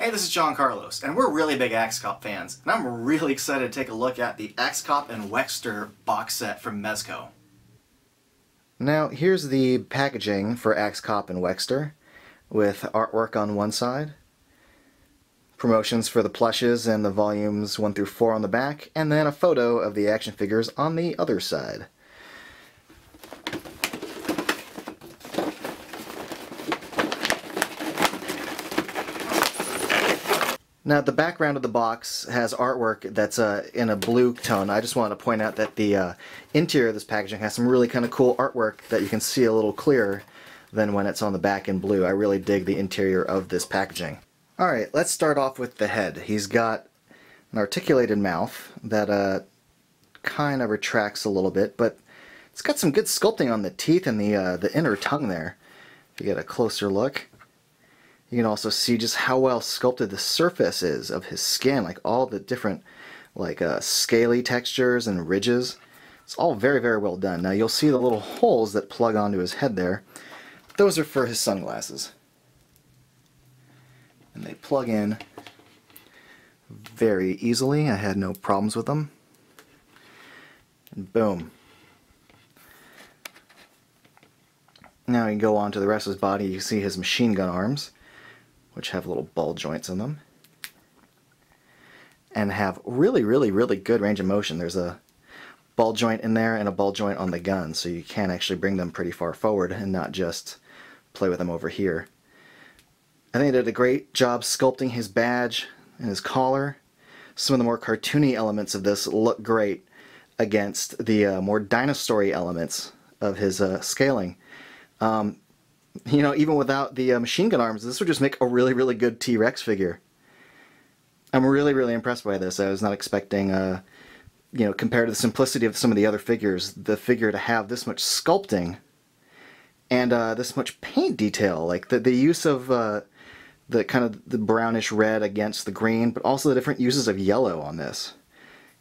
Hey, this is John Carlos, and we're really big Axe Cop fans, and I'm really excited to take a look at the Axe Cop and Wexter box set from Mezco. Now, here's the packaging for Axe Cop and Wexter, with artwork on one side, promotions for the plushes and the volumes 1 through 4 on the back, and then a photo of the action figures on the other side. Now, the background of the box has artwork that's in a blue tone. I just wanted to point out that the interior of this packaging has some really kind of cool artwork that you can see a little clearer than when it's on the back in blue. I really dig the interior of this packaging. Alright, let's start off with the head. He's got an articulated mouth that kind of retracts a little bit, but it's got some good sculpting on the teeth and the inner tongue there. If you get a closer look, you can also see just how well sculpted the surface is of his skin, like all the different scaly textures and ridges. It's all very, very well done. Now you'll see the little holes that plug onto his head there. Those are for his sunglasses. And they plug in very easily. I had no problems with them. And boom. Now you can go on to the rest of his body. You see his machine gun arms, which have little ball joints in them, and have really, really, really good range of motion. There's a ball joint in there and a ball joint on the gun, so you can actually bring them pretty far forward and not just play with them over here. I think they did a great job sculpting his badge and his collar. Some of the more cartoony elements of this look great against the more dinosaur-y elements of his scaling. You know, even without the machine gun arms, this would just make a really, really good T-Rex figure. I'm really, really impressed by this. I was not expecting, you know, compared to the simplicity of some of the other figures, the figure to have this much sculpting and this much paint detail. Like the use of the kind of the brownish red against the green, but also the different uses of yellow on this.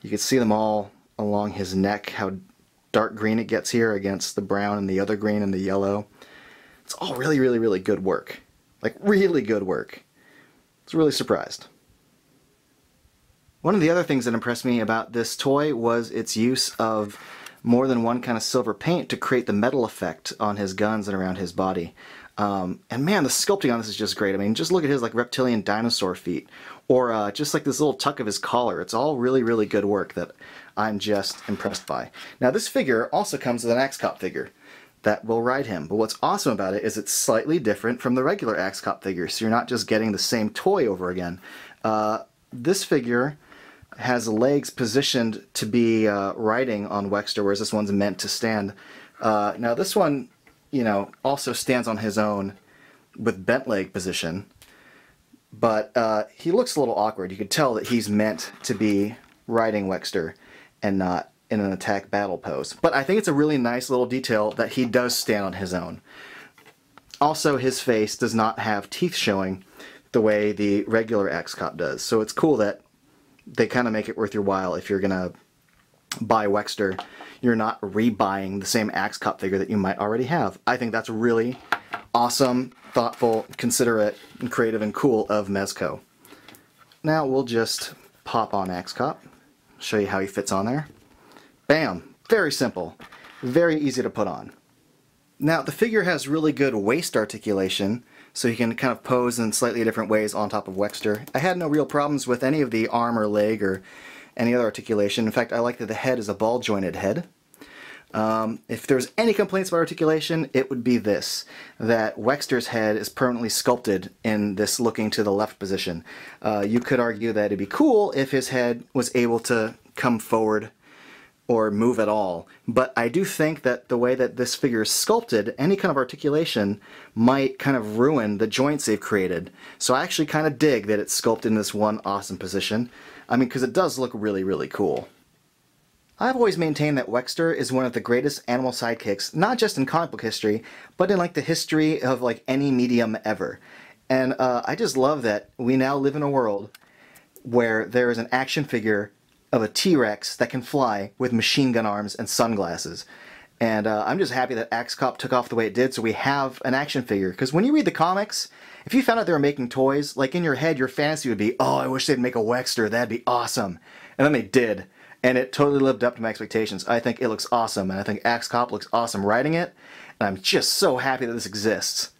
You can see them all along his neck, how dark green it gets here against the brown and the other green and the yellow. It's all really, really, really good work. Like, really good work. I was really surprised. One of the other things that impressed me about this toy was its use of more than one kind of silver paint to create the metal effect on his guns and around his body. And man, the sculpting on this is just great. I mean, just look at his like reptilian dinosaur feet, or just like this little tuck of his collar. It's all really, really good work that I'm just impressed by. Now, this figure also comes with an Axe Cop figure that will ride him. But what's awesome about it is it's slightly different from the regular Axe Cop figure, so you're not just getting the same toy over again. This figure has legs positioned to be riding on Wexter, whereas this one's meant to stand. Now this one, you know, also stands on his own with bent leg position, but he looks a little awkward. You could tell that he's meant to be riding Wexter and not in an attack battle pose. But I think it's a really nice little detail that he does stand on his own. Also, his face does not have teeth showing the way the regular Axe Cop does. So it's cool that they kind of make it worth your while. If you're gonna buy Wexter, you're not rebuying the same Axe Cop figure that you might already have. I think that's really awesome, thoughtful, considerate, and creative and cool of Mezco. Now we'll just pop on Axe Cop, show you how he fits on there. Bam! Very simple. Very easy to put on. Now, the figure has really good waist articulation, so you can kind of pose in slightly different ways on top of Wexter. I had no real problems with any of the arm or leg or any other articulation. In fact, I like that the head is a ball-jointed head. If there's any complaints about articulation, it would be this, that Wexter's head is permanently sculpted in this looking to the left position. You could argue that it'd be cool if his head was able to come forward or move at all, but I do think that the way that this figure is sculpted, any kind of articulation might kind of ruin the joints they've created. So I actually kind of dig that it's sculpted in this one awesome position. I mean, because it does look really, really cool. I've always maintained that Wexter is one of the greatest animal sidekicks, not just in comic book history, but in like the history of like any medium ever. And I just love that we now live in a world where there is an action figure of a T-Rex that can fly with machine gun arms and sunglasses. And I'm just happy that Axe Cop took off the way it did, so we have an action figure. Because when you read the comics, If you found out they were making toys, like in your head, your fantasy would be, oh, I wish they'd make a Wexter, that'd be awesome. And then they did, and it totally lived up to my expectations. I think it looks awesome, and I think Axe Cop looks awesome riding it, and I'm just so happy that this exists.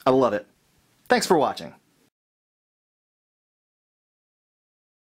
I love it. Thanks for watching.